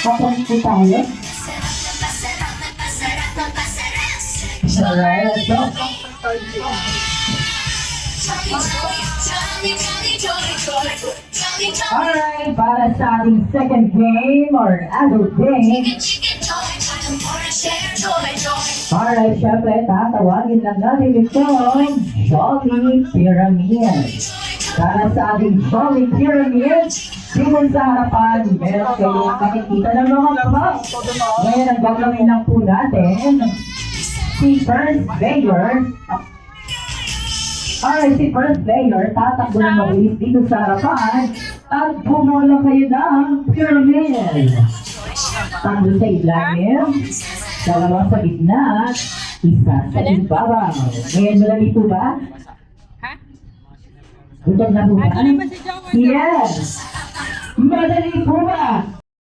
Kapag po tayo. Alright, let's go. Alright, para sa ating second game or adult game. Alright, syempre, tatawagin lang natin itong Jolly Pyramid. Para sa ating Jolly Pyramid, dito sa harapan, meron kayong makikita ng mga kapag. Ngayon, ang gagawin lang po natin, si first player, alright, si first player, tatakbo ng mabilis dito sa harapan at pumola kayo ng pyramid. Tatlo sa ilalim, dalawa sa gitna, isa sa ibabaw. Ngayon, madali po ba? Ha? Gutom na po ba? Ano na ba si Jowa? Yes! Madali po ba?